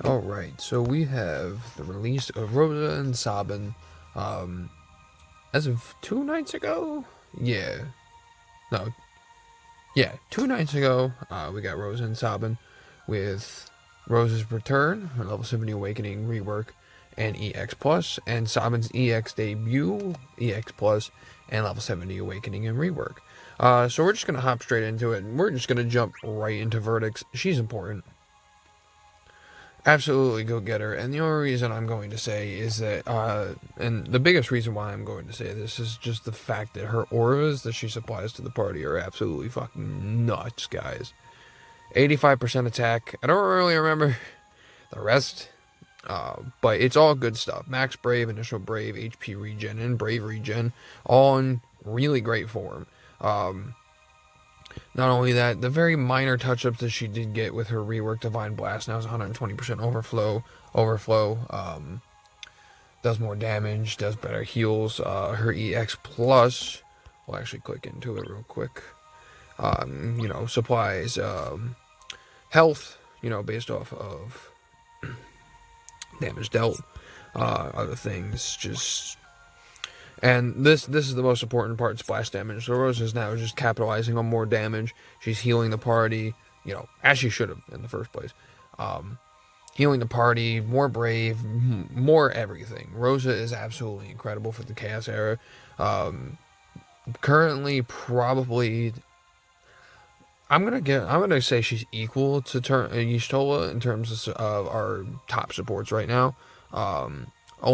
Alright, so we have the release of Rosa and Sabin, as of 2 nights ago? Yeah. No. Yeah, 2 nights ago, we got Rosa and Sabin with Rosa's Return, her level 70 Awakening rework, and EX Plus, and Sabin's EX debut, EX Plus, and level 70 Awakening and rework. So we're just gonna hop straight into it, and we're just gonna jump right into verdicts. She's important. Absolutely go get her. And the only reason I'm going to say is that, and the biggest reason why I'm going to say this is just the fact that her auras that she supplies to the party are absolutely fucking nuts, guys. 85% attack. I don't really remember the rest, but it's all good stuff. Max Brave, Initial Brave, HP Regen, and Brave Regen, all in really great form. Not only that, the very minor touch-ups that she did get with her rework Divine Blast now is 120% overflow, does more damage, does better heals. Her EX Plus, we'll actually click into it real quick, supplies health, based off of damage dealt, other things, just... And this is the most important part, splash damage. So Rosa is now just capitalizing on more damage. She's healing the party, as she should have in the first place. Healing the party, more brave, more everything. Rosa is absolutely incredible for the Chaos era. Currently, probably, I'm gonna say she's equal to Y'shtola in terms of our top supports right now. I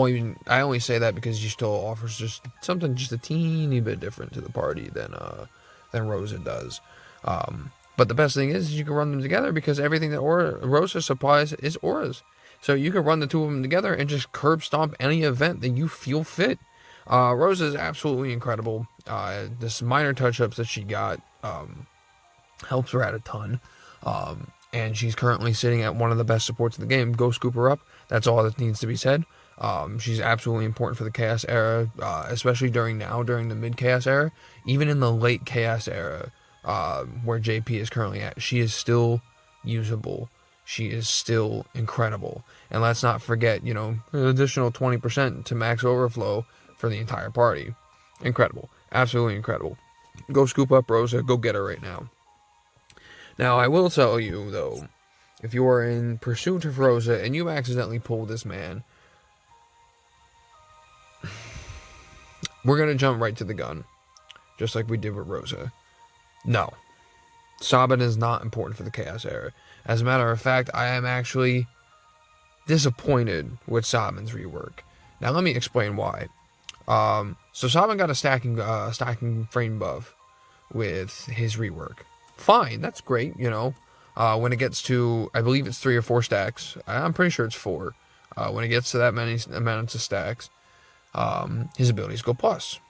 only say that because Y'shtola offers just something just a teeny bit different to the party than Rosa does. But the best thing is you can run them together because everything that Rosa supplies is auras. So you can run the two of them together and just curb stomp any event that you feel fit. Rosa is absolutely incredible. This minor touch-ups that she got helps her out a ton. And she's currently sitting at one of the best supports in the game. Go scoop her up. That's all that needs to be said. She's absolutely important for the Chaos era, especially during the mid-Chaos era. Even in the late Chaos era, where JP is currently at, she is still usable. She is still incredible. And let's not forget, an additional 20% to max overflow for the entire party. Incredible. Absolutely incredible. Go scoop up Rosa. Go get her right now. Now, I will tell you, though, if you are in pursuit of Rosa and you accidentally pull this man, we're going to jump right to the gun, just like we did with Rosa. No. Sabin is not important for the Chaos era. As a matter of fact, I am actually disappointed with Sabin's rework. Now, let me explain why. So Sabin got a stacking frame buff with his rework. Fine, that's great, when it gets to, I believe it's 3 or 4 stacks. I'm pretty sure it's 4. When it gets to that many amounts of stacks, his abilities go plus.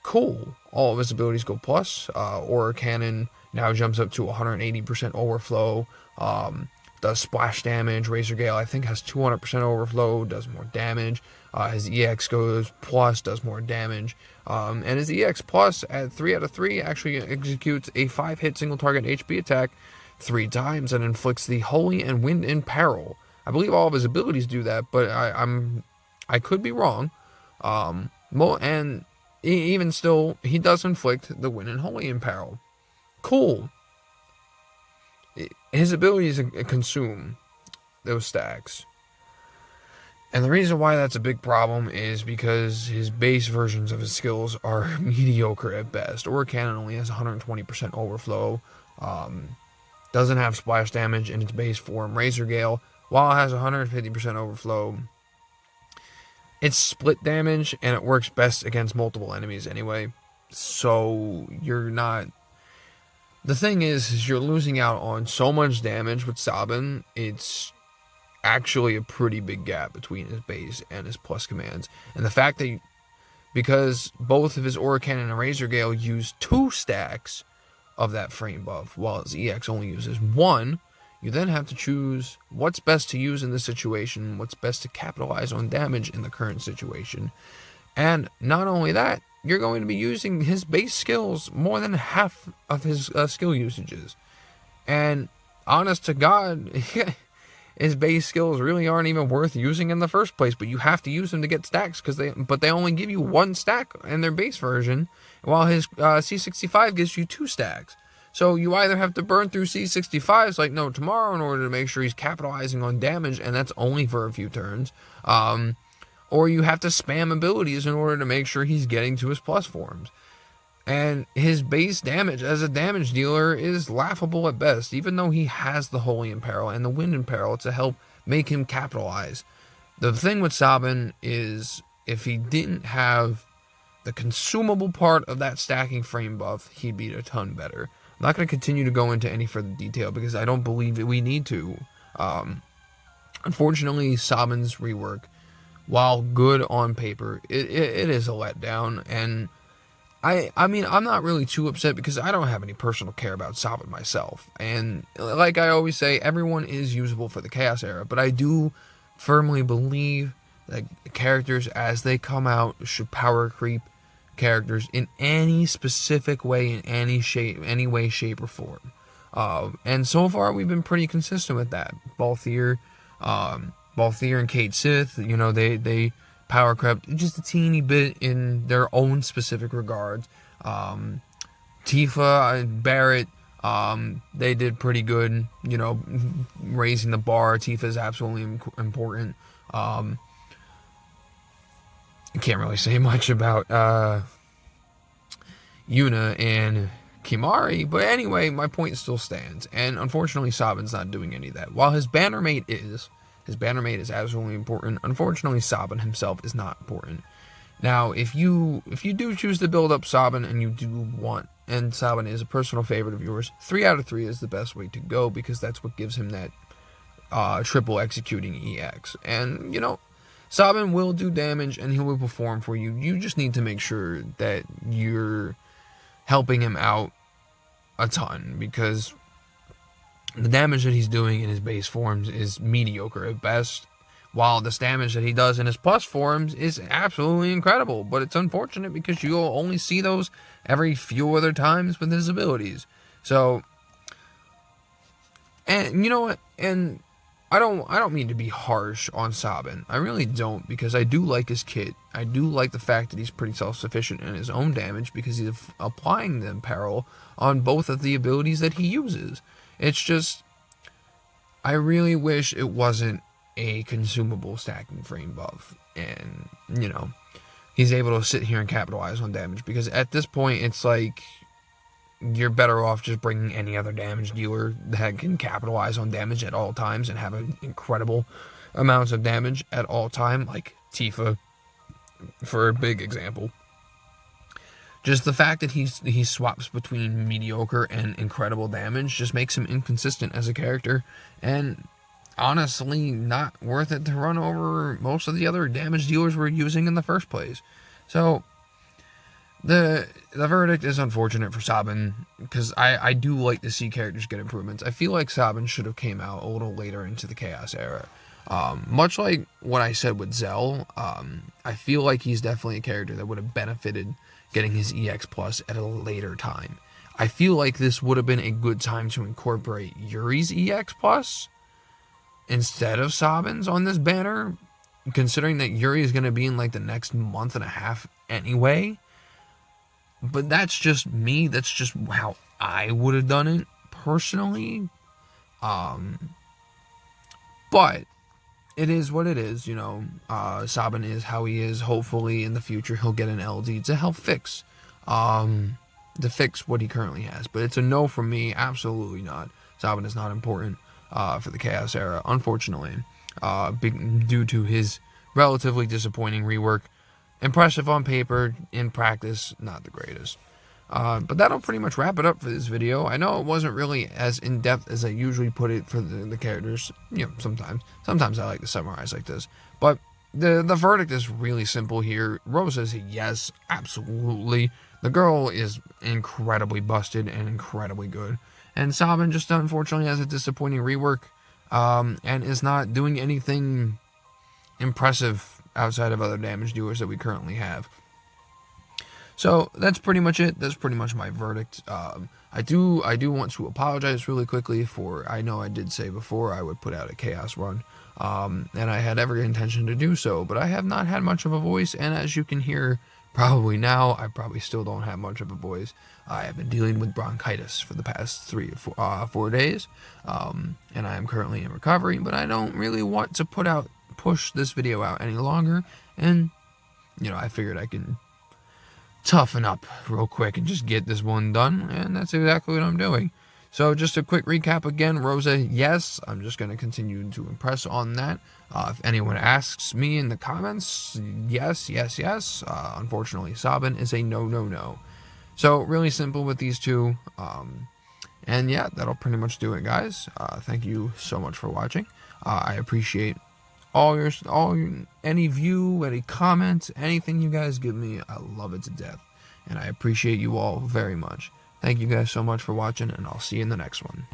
Cool. All of his abilities go plus. Aura Cannon now jumps up to 180% overflow. Does splash damage. Razor Gale, I think, has 200% overflow. Does more damage. His EX goes plus, does more damage. And his EX plus at 3 out of 3 actually executes a 5-hit single target HP attack 3 times and inflicts the Holy and Wind in Peril. I believe all of his abilities do that, but I could be wrong. And even still, he does inflict the Wind and Holy in Peril. Cool. His abilities consume those stacks. And the reason why that's a big problem is because his base versions of his skills are mediocre at best. Aura Cannon only has 120% overflow. Doesn't have splash damage in its base form. Razor Gale, while it has 150% overflow, it's split damage and it works best against multiple enemies anyway. So you're not... The thing is you're losing out on so much damage with Sabin. It's actually a pretty big gap between his base and his plus commands. And the fact that, because both of his Aura Cannon and Razor Gale use 2 stacks of that frame buff, while his EX only uses 1, you then have to choose what's best to use in this situation, what's best to capitalize on damage in the current situation. And not only that, you're going to be using his base skills more than half of his skill usages. And honest to God, his base skills really aren't even worth using in the first place, but you have to use them to get stacks but they only give you 1 stack in their base version, while his C65 gives you 2 stacks. So you either have to burn through C65s like no tomorrow in order to make sure he's capitalizing on damage, and that's only for a few turns, or you have to spam abilities in order to make sure he's getting to his plus forms. And his base damage as a damage dealer is laughable at best, even though he has the Holy Imperil and the Wind Imperil to help make him capitalize. The thing with Sabin is, if he didn't have the consumable part of that stacking frame buff, he'd be a ton better. I'm not going to continue to go into any further detail because I don't believe that we need to. Unfortunately, Sabin's rework, while good on paper, it is a letdown, and I mean, I'm not really too upset because I don't have any personal care about Sabin myself. And like I always say, everyone is usable for the Chaos Era, but I do firmly believe that characters as they come out should power creep characters in any specific way, in any shape, any way, shape, or form. And so far, we've been pretty consistent with that. Balthier and Cait Sith, you know, they power crept just a teeny bit in their own specific regards. Tifa and Barrett, they did pretty good, you know, raising the bar. Tifa is absolutely important. I can't really say much about Yuna and Kimari, but anyway, my point still stands. And unfortunately, Sabin's not doing any of that. While his bannermate is. His bannermate is absolutely important. Unfortunately, Sabin himself is not important. Now, if you do choose to build up Sabin and you do want, and Sabin is a personal favorite of yours, 3 out of 3 is the best way to go because that's what gives him that triple executing EX. And, you know, Sabin will do damage and he will perform for you. You just need to make sure that you're helping him out a ton, because the damage that he's doing in his base forms is mediocre at best, while the damage that he does in his plus forms is absolutely incredible. But it's unfortunate because you'll only see those every few other times with his abilities. So, and you know what? And I don't mean to be harsh on Sabin. I really don't, because I do like his kit. I do like the fact that he's pretty self-sufficient in his own damage because he's applying the Imperil on both of the abilities that he uses. It's just, I really wish it wasn't a consumable stacking frame buff. And, you know, he's able to sit here and capitalize on damage. Because at this point, it's like, you're better off just bringing any other damage dealer that can capitalize on damage at all times and have incredible amounts of damage at all time. Like Tifa, for a big example. Just the fact that he swaps between mediocre and incredible damage just makes him inconsistent as a character, and honestly not worth it to run over most of the other damage dealers we're using in the first place. So the verdict is unfortunate for Sabin, because I do like to see characters get improvements. I feel like Sabin should have came out a little later into the Chaos Era. Much like what I said with Zell, I feel like he's definitely a character that would have benefited getting his EX Plus at a later time. I feel like this would have been a good time to incorporate Yuri's EX Plus instead of Sabin's on this banner, considering that Yuri is going to be in like the next month and a half anyway. But that's just me. That's just how I would have done it personally. But it is what it is, you know. Sabin is how he is. Hopefully in the future he'll get an LD to help fix what he currently has. But it's a no from me. Absolutely not. Sabin is not important for the Chaos Era, unfortunately, due to his relatively disappointing rework. Impressive on paper, in practice, not the greatest. But that'll pretty much wrap it up for this video. I know it wasn't really as in-depth as I usually put it for the characters. You know, sometimes I like to summarize like this. But the verdict is really simple here. Rosa is a yes, absolutely. The girl is incredibly busted and incredibly good. And Sabin just unfortunately has a disappointing rework, and is not doing anything impressive outside of other damage dealers that we currently have. So that's pretty much it. That's pretty much my verdict. I do want to apologize really quickly for, I know I did say before I would put out a chaos run, and I had every intention to do so, but I have not had much of a voice, and as you can hear probably now, I probably still don't have much of a voice. I have been dealing with bronchitis for the past 4 days, and I am currently in recovery, but I don't really want to push this video out any longer, and, I figured I can toughen up real quick and just get this one done, and that's exactly what I'm doing. So just a quick recap again, Rosa, yes, I'm just going to continue to impress on that. If anyone asks me in the comments, yes. Unfortunately, Sabin is a no. So really simple with these two. And yeah, that'll pretty much do it, guys. Thank you so much for watching. I appreciate any view, any comments, anything you guys give me. I love it to death. And I appreciate you all very much. Thank you guys so much for watching, and I'll see you in the next one.